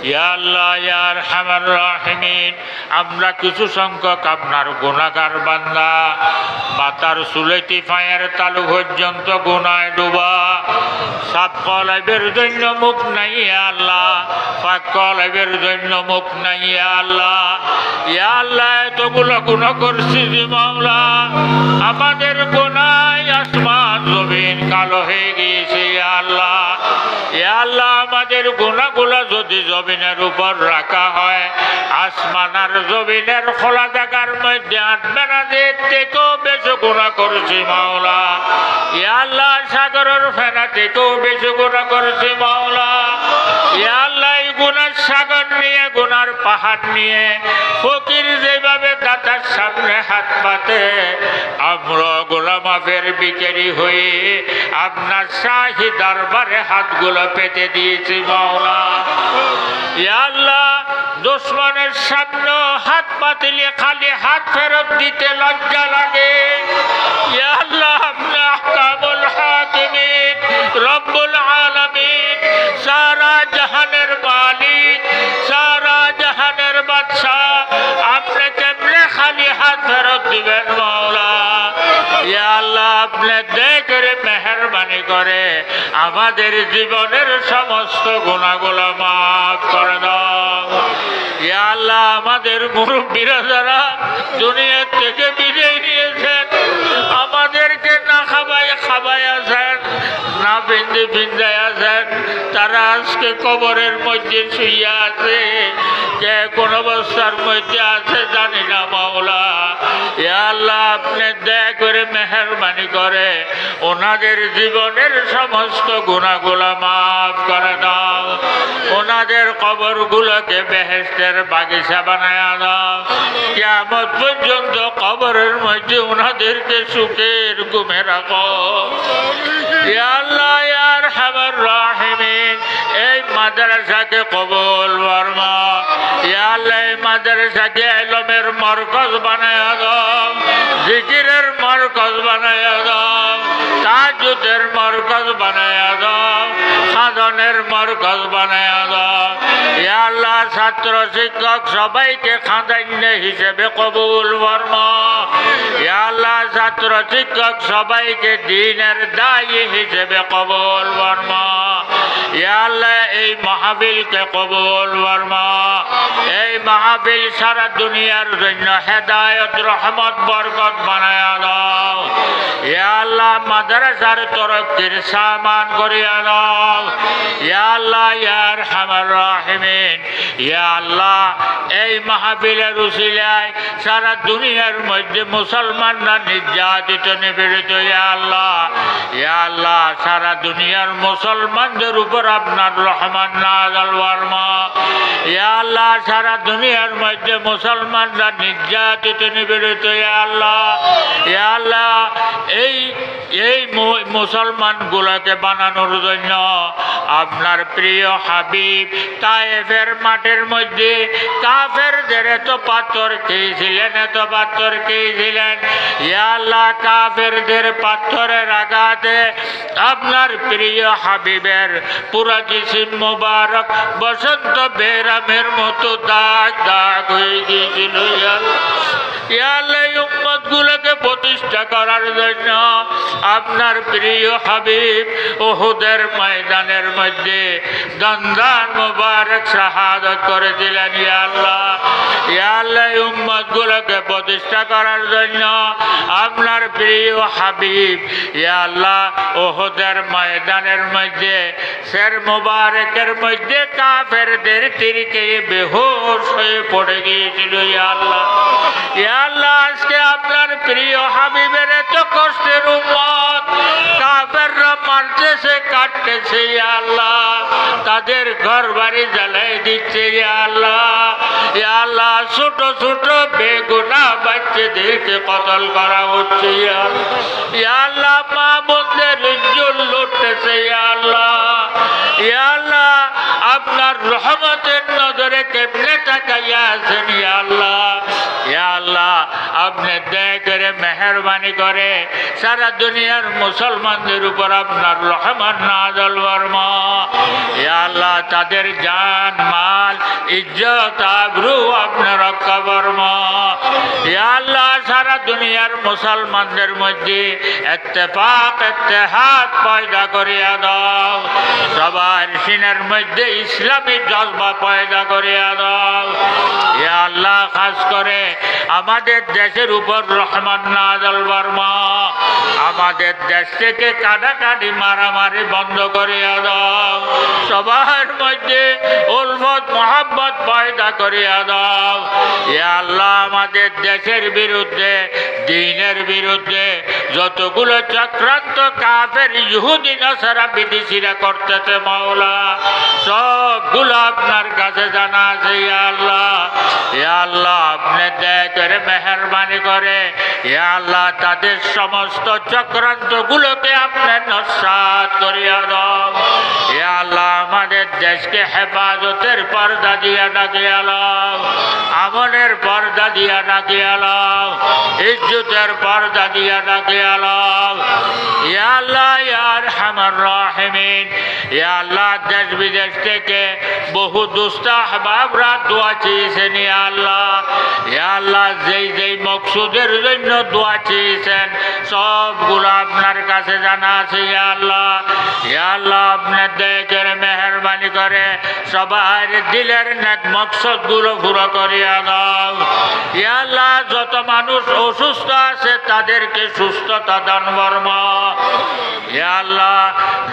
ইয়া আল্লাহ ইয়া আরহামার রাহিমিন, আমরা কিছু সংখ্যক আপনার গুনাহগার বান্দা, মাথার চুলেটি পায়ের তালু পর্যন্ত গুনায় ডুবা, সাত কলাইবের জন্য মুখ নাই ইয়া আল্লাহ, পাক কলাইবের জন্য মুখ নাই ইয়া আল্লাহ। ইয়া আল্লাহ এতগুলো গুনাহ করছি যে মাওলা, আমাদের গুনায় আসমান জমিন কালো হয়ে গিয়েছে ইয়া আল্লাহ। ইয়া আল্লাহ আমাদের গুনাহগুলো যদি জমিনের উপর রাখা হয়, আসমান আর জমিনের খোলা জায়গার মধ্যে আটবেনাদের থেকেও বেশি গুনাহ করেছি মাওলা। ইয়া আল্লাহ সাগরের ফেনা থেকেও বেশি গুনাহ করেছি মাওলা। ইয়া আল্লাহ এই গুনার সাগর নিয়ে, গুনার পাহাড় নিয়ে ফকির যেভাবে দাতার সামনে হাত পাতে, আমরা গোলাম মাফের বিকেরি হয়ে আপনার শাহী দরবারে হাতগুলো পেতে দিয়েছি মাওলা। ইয়া আল্লাহ দুশমনের সামনে হাত পাতিলে খালি হাত ফেরত দিতে লজ্জা লাগে। ইয়া আল্লাহ আপনি আহকামুল হাকিমিন, রব্বুল আলামিন, সারা জাহানের মালিক, সারা জাহানের বাদশাহ, আপনি কেমনে খালি হাত ফেরত দিবেন মাওলা? ইয়া আল্লাহ আপনি দয়া করে মেহেরবানি করে আমাদের জীবনের সমস্ত গুনাহগুলো মাফ করে দাও। ইয়া আল্লাহ আমাদের মুরব্বীরা যারা দুনিয়া থেকে বিদায় নিয়েছেন, আমাদেরকে না খাবাই আছেন, না বিন্দায় আছেন, তারা আজকে কবরের মধ্যে শুইয়া আছে, কে কোন অবস্থার মধ্যে আছে জানি না মাওলা। ইয়া আল্লাহ আপনি দয়া করে মেহেরবানি করে ওনাদের জীবনের সমস্ত গুনাহগুলো মাফ করে দাও। ওনাদের কবরগুলোকে বেহেশতের বাগিচা বানায় দাও। কিয়ামত পর্যন্ত কবরের মধ্যে ওনাদেরকে সুখের ঘুমে রাখো। ইয়া আল্লাহ ইয়া আরহামার রাহিমিন, এই মাদ্রাসাকে কবুল ফরমা। ইয়া আল্লাহ এই মাদ্রাসাকে ইলমের মরকজ বানায় দাও, জিকিরের মরকজ বানায় দাও, তাহাজ্জুদের মরকজ বানায় দাও, সাধনের মরকজ বানায় দাও। ইয়া আল্লাহ ছাত্র শিক্ষক সবাইকে খাজান্য হিসেবে কবুল ফরমা। ইয়া আল্লাহ ছাত্র শিক্ষক সবাইকে দ্বীনের দায়ী হিসেবে কবুল ফরমা। ইয়া আল্লাহ এই মাহফিলকে কবুল ফরমা। এই মাহফিল সারা দুনিয়ার জন্য হেদায়েত, রহমত, বরকত বানায় দাও। ইয়া আল্লাহ মাদ্রাসার তরক্কির সামান করিয়া দাও। ইয়া আল্লাহ ইয়া আরহামার রাহিমিন, ইয়া আল্লাহ এই মাহফিলের উসিলায় সারা দুনিয়ার মধ্যে মুসলমানরা নির্যাতিত নিপীড়িত। ইয়া আল্লাহ সারা দুনিয়ার মুসলমানদের উপর আপনার রহমান নাযিল ফরমা। ইয়া আল্লাহ সারা দুনিয়ার মধ্যে মুসলমানরা নির্যাতিত নিপীড়িত। ইয়া আল্লাহ এই মুসলমানগুলোকে বানানোর জন্য আপনার প্রিয় হাবিব তায়েফের মাঠের মধ্যে কাফেরদের এত পাথর খেয়েছিলেন, ইয়া আল্লাহ কাফেরদের পাথরের আঘাতে আপনার প্রিয় হাবিবের পুরা জিসিম মুবারক বসন্ত বেরামের মতো দাগ দাগ হয়ে গিয়েছিল। ইয়া আল্লাহ এই উম্মতগুলোকে প্রতিষ্ঠা করার জন্য আপনার প্রিয় হাবিব উহুদের ময়দানের মধ্যে দন্দান মুবারক শাহাদাত করেছিলেন। ইয়া আল্লাহ এই উম্মতগুলোকে প্রতিষ্ঠা করার জন্য আপনার প্রিয় হাবিব ইয়া আল্লাহ উহুদের ময়দানের মধ্যে শের মুবারকের মধ্যে কাফেরদের তীরকে বেহুশ হয়ে পড়ে গিয়েছিল। ইয়া আল্লাহ আজকে আপনার প্রিয় হাবিবের এত কষ্টের উম্মত কাফেররা মারতেছে, কাটতেছে। ইয়া আল্লাহ তাদের ঘর বাড়ি জ্বালাই দিচ্ছে। ইয়া আল্লাহ ছোট ছোট বেগুনাহ বাচ্চাদেরকে কতল করা হচ্ছে। ইয়া আল্লাহ মা বোনদের ইজ্জত লুটতেছে। ইয়া আল্লাহ আপনার রহমতের নজরে কেমনে তাকাইয়া আছেন। ইয়া আল্লাহ আপনি দয়া করে মেহেরবানি করে সারা দুনিয়ার মুসলমানদের উপর আপনার রহমত নাযিল ফরমা। ইয়া আল্লাহ তাদের জান মাল ইজ্জত আবরু আপনি রক্ষা ফরমা। ইয়া আল্লাহ সারা দুনিয়ার মুসলমানদের মধ্যে ইত্তেফাক ইত্তেহাদ পয়দা করিয়া দাও, সবার সিনের মধ্যে ইসলামী জজবা পয়দা করিয়া দাও। ইয়া আল্লাহ খাস করে আমাদের দেশের উপর রহমান নাযিল ফরমা, আমাদের দেশ থেকে কাটাকাটি মারামারি বন্ধ করিয়া দাও, সবার মধ্যে উলফত মোহাব্বত পয়দা করিয়া দাও। ইয়া আল্লাহ আমাদের দেশের বিরুদ্ধে দ্বীনের বিরুদ্ধে যতগুলো চক্রান্ত কাফের ইহুদি নাসারা বিদেশিরা করতেছে মাওলা, সবগুলো আপনার কাছে জানা আছে। ইয়া আল্লাহ, ইয়া আল্লাহ আপনি দয়া করে মেহেরবানি করে ইয়া আল্লাহ তাদের সমস্ত চক্রান্তগুলোকে আপনি নস্যাৎ করিয়া দাও। ইয়া আল্লাহ আমাদের দেশকে হেফাজতের পর্দা দিয়া ডাকিয়া লাও, আমলের পর্দা দিয়া ডাকিয়া লাও, ইজ্জতের পর্দা দিয়া ডাকিয়া লাও। ইয়া আল্লাহ ইয়া আরহামার রাহিমিন, ইয়া আল্লাহ দেশ বিদেশ থেকে বহু দুষ্ট আহবাবরা দোয়া চেয়েছেন। ইয়া আল্লাহ, ইয়া আল্লাহ যেই যেই মকসুদের জন্য দোয়া চেয়েছেন সবগুলো আপনার কাছে জানা আছে। ইয়া আল্লাহ, ইয়া আল্লাহ আপনার দয়া করে মেহেরবানি করে সবার দিলের নেক মকসদগুলো পুরো করিয়া দাও। ইয়া আল্লাহ যত মানুষ অসুস্থ আছে তাদেরকে সুস্থতা দান ফরমা। ইয়া আল্লাহ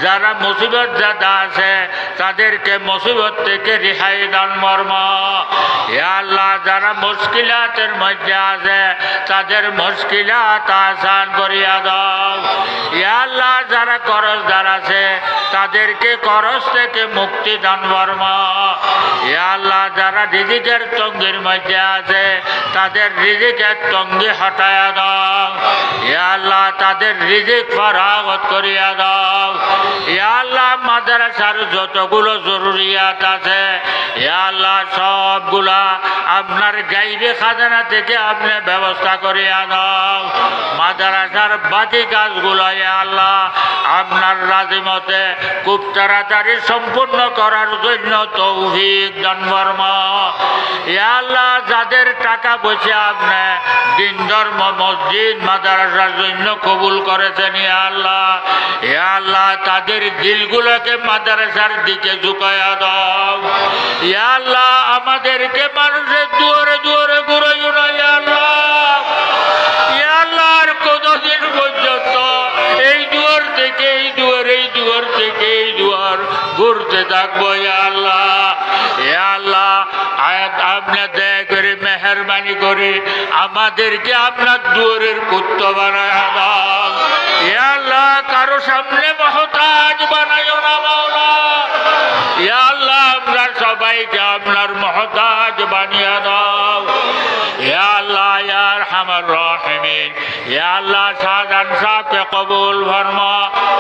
যারা মুসিবত জাদা আছে তাদেরকে মুসিবত থেকে রেহাই দান ফরমা। ইয়া আল্লাহ যারা মুশকিলাতের মধ্যে আছে তাদের মুশকিলাত আসান করিয়া দাও। ইয়া আল্লাহ যারা কর্জদার আছে তাদেরকে কর্জ থেকে মুক্তি দান ফরমা। ইয়া আল্লাহ যারা রিজিকের তঙ্গির মধ্যে আছে তাদের রিজিকের তঙ্গি হটায়া দাও। ইয়া আল্লাহ তাদের রিজিক ফরাগত করিয়া দাও। ইয়া আল্লাহ মাদ্রাসার যতগুলো জরুরিয়াত আছে ইয়া আল্লাহ সবগুলা আপনার গাইবে খাজানা থেকে আপনি ব্যবস্থা করিয়া দাও। মাদ্রাসার বাকি কাজগুলো ইয়া আল্লাহ আপনার রাজিমতে খুব তাড়াতাড়ি সম্পূর্ণ করার জন্য তৌফিক দান ফরমা। ইয়া আল্লাহ যাদের টাকা পয়সা আপনি দিন ধর্ম মসজিদ মাদ্রাসার জন্য কবুল করেছেন ইয়া আল্লাহ, ইয়া আল্লাহ তাদের দিলগুলোকে মাদ্রাসার দিকে ঝুঁকায়া দাও। ইয়া আল্লাহ আমাদেরকে মানুষের দুয়ারে দুয়ারে ঘুরাইও না ইয়া আল্লাহ। ইয়া আল্লাহ আর কতদিন পর্যন্ত এই দুয়ার থেকে এই দুয়ার, এই দুয়ার থেকে এই দুয়ার ঘুরতে থাকবো ইয়া আল্লাহ। ইয়া আল্লাহ আপনি দয়া করে মেহেরবানি করে আমাদেরকে আপনার দুয়ারের কুত্ত বানায়া দাও। ইয়া আল্লাহ কারো সামনে মহতাজ বানাইও না মাওলা। ইয়া আল্লাহ আমরা সবাইকে আপনার মহতাজ বানিয়ে দাও। ইয়া আল্লাহ ইয়া আরহামার রাহিমিন, ইয়া আল্লাহ শাহজাহান সাহেবকে কবুল ফরমা,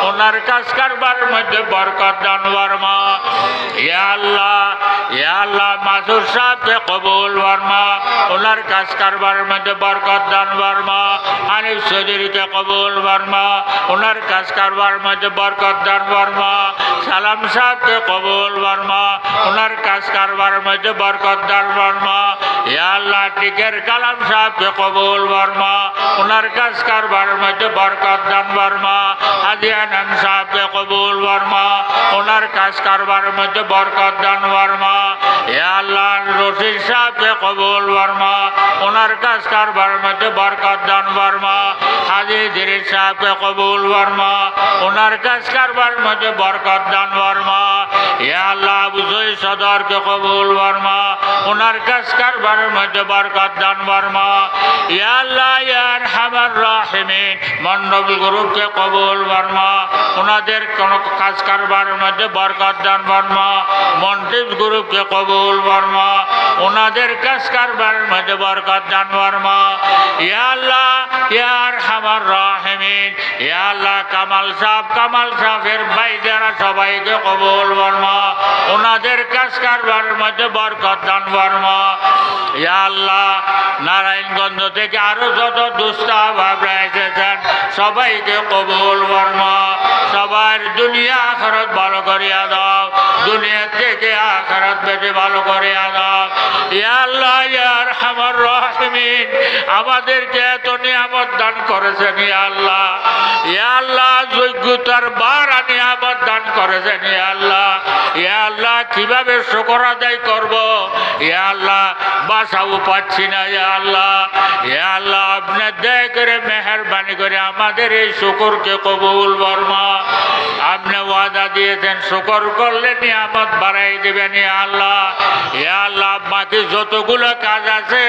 ওনার কাজ কারবার মধ্যে বরকত দান ফরমা। ইয়া আল্লাহ, ইয়া আল্লাহ মাসুর সাহেবকে কবুল ফরমা, ওনার কাজ কারবার মধ্যে বরকত দান ফরমা। হানিফ চৌধুরীকে কবুল ফরমা, ওনার কাজ কারবার মধ্যে বরকত দান ফরমা। সালাম সাহেবকে কবুল ফরমা, ওনার কাজ কারবার মধ্যে বরকত দান ফরমা। ইয়া আল্লাহ টিকের কালাম সাহেবকে কবুল ফরমা, ওনার কাজ কারবার মধ্যে বরকত দান ফরমা। হাদিয়ানান সাহেবকে কবুল ফরমা, ওনার কাজ কারবার মধ্যে বরকত দান ফরমা। ইয়া আল্লাহ রশিদ সাহেবকে কবুল ফরমা, ওনার কাজ কারবার মধ্যে বরকত দান ফরমা। হাজি দিরিস সাহেবকে কবুল ফরমা, ওনার কাজ কারবার মধ্যে বরকত দান ফরমা। ইয়া আল্লাহ বুঝই সদরকে কবুল ফরমা, ওনার কাজ কারবারের মধ্যে বরকত দান ফরমা। ইয়া আল্লাহ ইয়া আরহামার রাহিমিন মন্ডল গ্রুপকে কবুল ফরমা, ওনাদের কোন কাজ কারবারের মধ্যে বরকত দান ফরমা। মন্টিভ গ্রুপকে কবুল ফরমা, ওনাদের কাজ কারবারের মধ্যে বরকত দান ফরমা ইয়া আল্লাহ ইয়া আরহামার রাহিমিন ইয়া আল্লাহ কামাল সাহেবের ভাইদেরা সবাইকে কবুল ফরমা ওনাদের কাজ কারবারের মধ্যে বরকত দান ফরমা ইয়া আল্লাহ নারায়ণগঞ্জ থেকে আরো যত দুস্থ ভাবরা এসেছেন সবাইকে কবুল ফরমা সবার দুনিয়া আখিরাত ভালো করিয়া দাও দুনিয়া থেকে আখিরাত বেশি ভালো করিয়া দাও ইয়া আল্লাহ ইয়া আরহামার রাহিমিন আমাদেরকে এত নিয়ামত দান করেছেন ইয়া আল্লাহ যোগ্যতার বাড়া নিয়ামত দান করেছেন ইয়া আল্লাহ কিভাবে শুকর আদায় করব ইয়া আল্লাহ বাসাও পাচ্ছি না ইয়া আল্লাহ আপনি দয়া করে মেহেরবানি করে আমাদের এই শুকরকে কবুল ফরমা আপনি ওয়াদা দিয়েছেন শুকর করলে নিয়ামত বাড়াই দিবেন ইয়া আল্লাহ বাকি যতগুলো কাজ আছে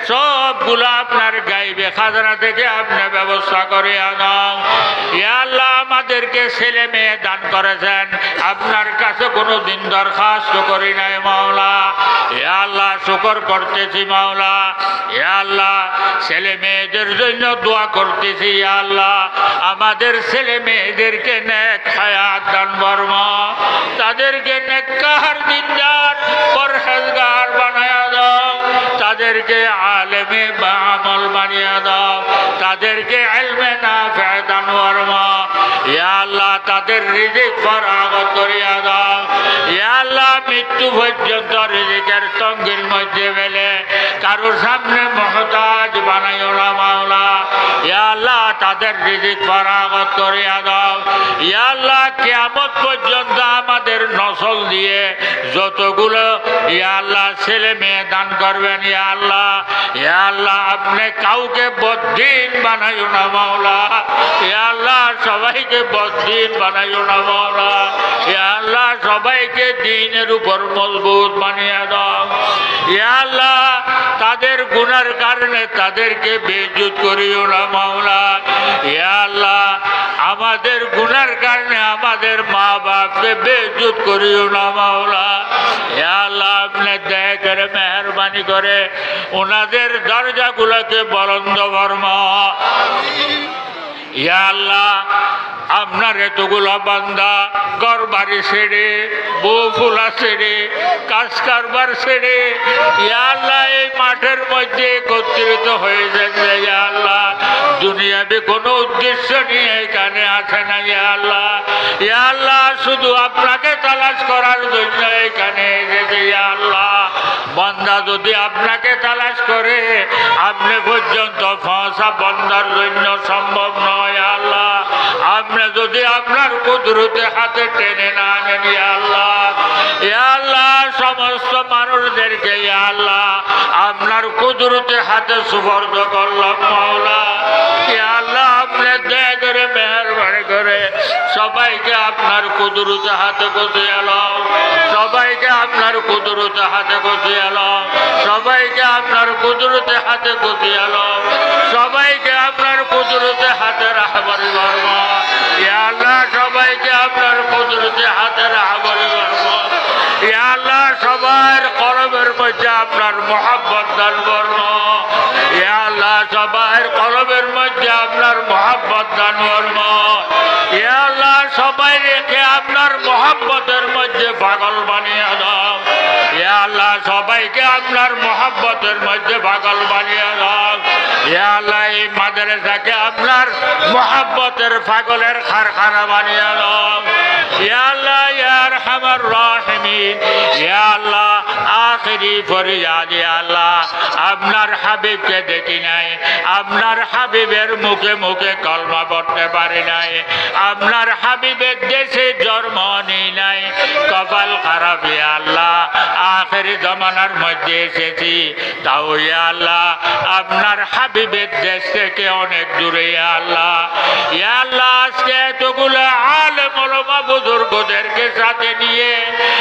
সবগুলো আপনার গাইবে খাজনা থেকে আপনি ব্যবস্থা করে আনাও ইয়া আল্লাহ আমাদেরকে ছেলে মেয়ে দান করেছেন আপনার কাছে কোনো দিন দরখাস্ত করি নাই মাওলা ইয়া আল্লাহ শুকর করতেছি মাওলা ইয়া আল্লাহ ছেলে মেয়েদের জন্য দোয়া করতেছি ইয়া আল্লাহ আমাদের ছেলে মেয়েদেরকে নেক হায়াত দান ফরমা তাদেরকে নেককার দিনদার পরহেজগার বানায়া দাও তাদেরকে আলেমে বা আমল বানিয়ে দাও তাদেরকে ইলমে নাফি দান ফরমা ইয়া আল্লাহ তাদের রিজিক ফরাগত করিয়া দাও ইয়া আল্লাহ মৃত্যু পর্যন্ত রিজিকের তঙ্গির মধ্যে ফেলে কারোর সামনে মুহতাজ বানাইও না মাওলা ইয়া আল্লাহ তাদের রিজিক ফরাগত করিয়া দাও ইয়া আল্লাহ কিয়ামত পর্যন্ত আমাদের নসল দিয়ে যতগুলো ইয়া আল্লাহ ছেলে মেয়ে দান করবেন ইয়া আল্লাহ আপনি কাউকে বদ্দিন বানাইও না মাওলা ইয়া আল্লাহ সবাইকে বদ্দিন বানাইও না মাওলা ইয়া আল্লাহ সবাইকে দ্বীনের উপর মজবুত বানিয়ে দাও ইয়া আল্লাহ তাদের গুনার কারণে তাদেরকে বেইজ্জত করিও না মাওলা ইয়া আল্লাহ আমাদের গুনার কারণে আমাদের মা বাপকে বেইজ্জত করিও না মাওলা ইয়া আল্লাহ আপনি দয়া করে মেহেরবানি করে ওনাদের দরজাগুলোকে বুলন্দ ফরমা ইয়া আল্লাহ আপনার এতগুলো বান্দা ঘর বাড়ি ছেড়ে বউ ফুলা ছেড়ে কাজ কারবার ছেড়ে ইয়া আল্লাহ এই মাঠের মধ্যে একত্রিত হয়েছেন ইয়া আল্লাহ দুনিয়াতে কোনো উদ্দেশ্য নিয়ে এখানে আসে না ইয়া আল্লাহ শুধু আপনাকে তালাশ করার জন্য এখানে এসেছে ইয়া আল্লাহ বান্দা যদি আপনাকে তালাশ করে আপনি পর্যন্ত পৌঁছা বান্দার জন্য সম্ভব নয় আল্লাহ আপনি যদি আপনার কুদরতে হাতে টেনে না আনেন ইয়া আল্লাহ সমস্ত মানুষদেরকে ইয়া আল্লাহ আপনার কুদরতে হাতে সুপর্দ করলাম মাওলা ইয়া আল্লাহ আপনি দয়া করে মেহেরবানি করে সবাইকে আপনার কুদরতে হাতে গুছিয়ে নাও সবাইকে আপনার কুদরতে হাতে গুছিয়ে নাও সবাইকে আপনার কুদরতে হাতে গুছিয়ে নাও সবাইকে আপনার কুদরতে হাতে রাখবারি বর্মা ইয়া আল্লাহ সবাইকে আপনার কুদরতে হাতে রাখবারি বর্মা ইয়া আল্লাহ সবার কলবের মধ্যে আপনার মোহাব্বত দান ফরমা ইয়া আল্লাহ সবার কলবের মধ্যে আপনার মোহাব্বত দান ফরমা ইয়া আল্লাহ সবাই রেখে আপনার মোহাব্বতের মধ্যে পাগল বানিয়ে দাও ইয়া আল্লাহ সবাইকে আপনার মোহাব্বতের মধ্যে পাগল বানিয়ে দাও ইয়া আল্লাহ এই মাদ্রাসাকে আপনার মোহাব্বতের পাগলের কারখানা বানিয়ে দাও ইয়া আল্লাহ ইয়া আরহামার রাহিমিন ইয়া আল্লাহ আখিরি ফরিয়াদ ইয়া আল্লাহ আপনার হাবিবকে দেখি নাই আপনার হাবিবের মুখে মুখে কলমা পড়তে পারি নাই আপনার হাবিবের দেশে জন্ম নেই নাই কপাল খারাপ ইয়া আল্লাহ আখিরি জমানার মধ্যে এসেছি তাও ইয়া আল্লাহ আপনার হাবিবের দেশ থেকে অনেক দূরে ইয়া আল্লাহ আজকে এতগুলো আলেম ওলামা বুজুর্গদেরকে সাথে নিয়ে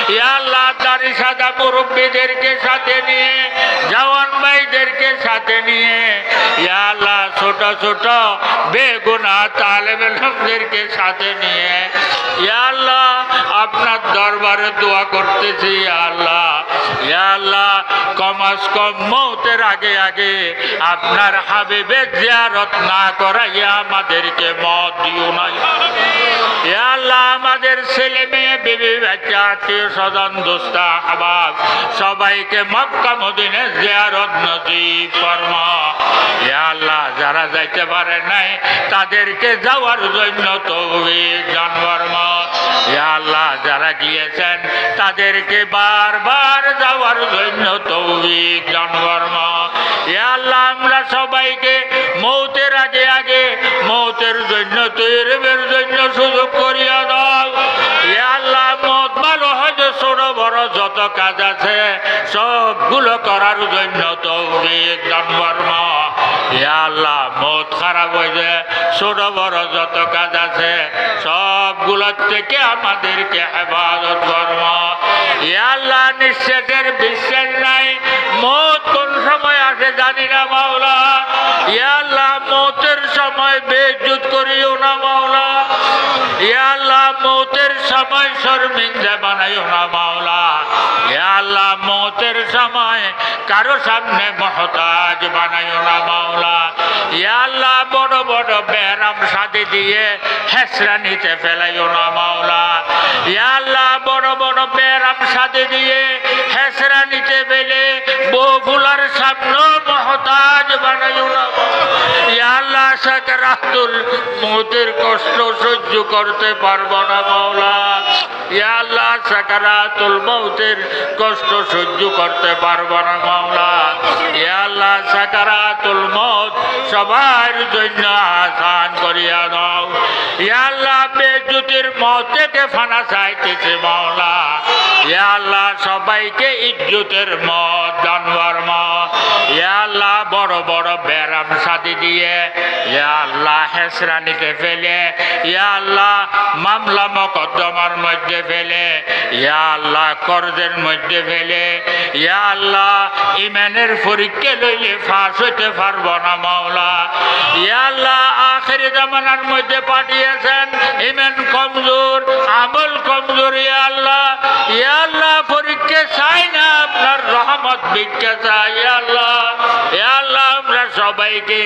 ইয়া আল্লাহ দাড়ি সাদা মুরব্বীদেরকে সাথে নিয়ে জওয়ান ভাইদেরকে সাথে নিয়ে ইয়া আল্লাহ ছোট ছোট বেগুনাহ তালেব ইলমদেরকে সাথে নিয়ে ইয়া আল্লাহ আপনার দরবারে দোয়া করতেছি ইয়া ইয়া আল্লাহ কমাস কম মৌতের আগে আগে আপনার হাবিবের জিয়ারত না করাইয়া আমাদেরকে মত দিও না। ইয়া আল্লাহ আমাদের ছেলে মেয়ে বিবি বাচ্চা আত্মীয় স্বজন দোস্ত আহবাব সবাইকে মক্কা মদিনা জিয়ারত নসিব ফরমা। ইয়া আল্লাহ যারা যাইতে পারে নাই তাদেরকে যাওয়ার জন্য তৌফিক দান ফরমা। ইয়া আল্লাহ যারা গিয়েছেন তাদেরকে বারবার যাওয়ার জন্য তৌফিক দান ফরমা। ইয়া আল্লাহ আমরা সবাইকে মৌতের আগে আগে মৌতের জন্য তৈরিবের জন্য সুযোগ করিয়া দাও। ইয়া আল্লাহ মত ভালো হয়তো ছোট বড় যত কাজ আছে সবগুলো করার জন্য তৌফিক দান ফরমা। ইয়া আল্লাহ মত খারাপ হয়েছে ছোট বড় যত কাজ আছে সবগুলোর থেকে আমাদেরকে হেফাজত ফরমা। ইয়া আল্লাহ নিঃশ্বাসের বিশ্বাস নাই, মত কোন সময় আসে জানি না মাওলা। ইয়া আল্লাহ মতের সময় বেইজ্জত করিও না মাওলা। ইয়া আল্লাহ মতের সময় শর্মিন্দা বানাইও না মাওলা। ইয়া আল্লাহ মতের সময় কারো সামনে মুহতাজ বানাইও না মাওলা। ইয়া আল্লাহ বড় বড় বেরাম শাদি দিয়ে হেসরানিতে ফেলাইও না মাওলা। ইয়া আল্লাহ বড় বড় বেরাম শাদি দিয়ে হেসরানিতে ফেলে বউফুলার সামনে মুহতাজ বানাইও না। ইয়া আল্লাহ সাকরাতুল মউতের কষ্ট সহ্য করতে পারবো না মাওলা। ইয়া আল্লাহ সাকরাতুল মউতের কষ্ট সহ্য করতে পারবো না মাওলা। ইয়া আল্লাহ সাকরাতুল মউত সবার জন্য আসান করিয়া দাও। ইয়া আল্লাহ বেজ্জতির মউত থেকে ফানা চাইতেছে মাওলা। ইয়া আল্লাহ সবাইকে ইজ্জতের মউত দান ফরমা। ইয়া আল্লাহ বড় বড় বেরাম শাদি দিয়ে ইয়া আল্লাহ হেসরানিতে ফেলে ইয়া আল্লাহ মামলা মোকদ্দমার মধ্যে ফেলে ইয়া আল্লাহ কর্জের মধ্যে ফেলে ইয়া আল্লাহ ইমানের পরীক্ষা লইলে ফাঁস হইতে পারবো না মাওলা। ইয়া আল্লাহ আখিরি জামানার মধ্যে পাঠিয়েছেন ইমান কমজোর আমল কমজোর। ইয়া আল্লাহ পরীক্ষা চাই না আপনার রহমত ভিক্ষা চাই। ইয়া আল্লাহ আমরা সবাইকে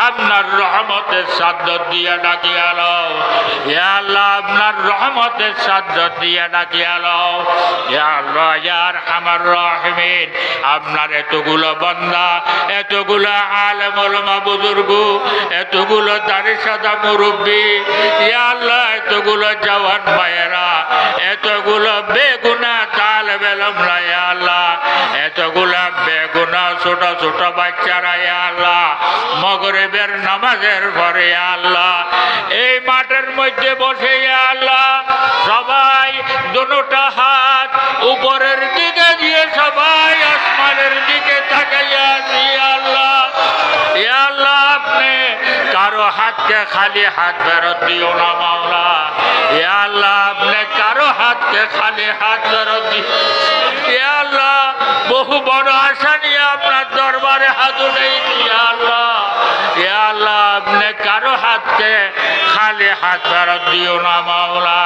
আপনার রহমতের সাদত দিয়া ডাকিয়া লও। ইয়া আল্লাহ আপনার রহমতের সাদত দিয়া ডাকিয়া লও। ইয়া আল্লাহ ইয়া আরহামার রাহিমিন আপনার এতগুলো বান্দা এতগুলো আলেম ওলামা বুজুর্গ এতগুলো দাড়ি সাদা মুরব্বী ইয়া আল্লাহ এতগুলো জওয়ান ভাইয়েরা এতগুলো বেগুনা তালেবে ইলমরা ইয়া আল্লাহ এতগুলো বেগুনা ছোট ছোট বাচ্চারা ইয়া আল্লাহ মাগরিবের নামাজের পরে ইয়া আল্লাহ এই মাঠের মধ্যে বসে ইয়া আল্লাহ সবাই দুটো হাত উপরের দিকে দিয়ে সবাই আসমানের দিকে তাকাইয়া আছে। ইয়া আল্লাহ আপনি কারো হাতকে খালি হাত ফেরত দিও না মাওলা। ইয়া আল্লাহ আপনি কারো হাতকে খালি হাত ফেরত দিও। ইয়া আল্লাহ বহু বড় আশা নিয়ে আপনার দরবারে হাজির হয়েছি। ইয়া আল্লাহ আপনি কারো হাতকে খালি হাত ফেরত দিও না মাওলা।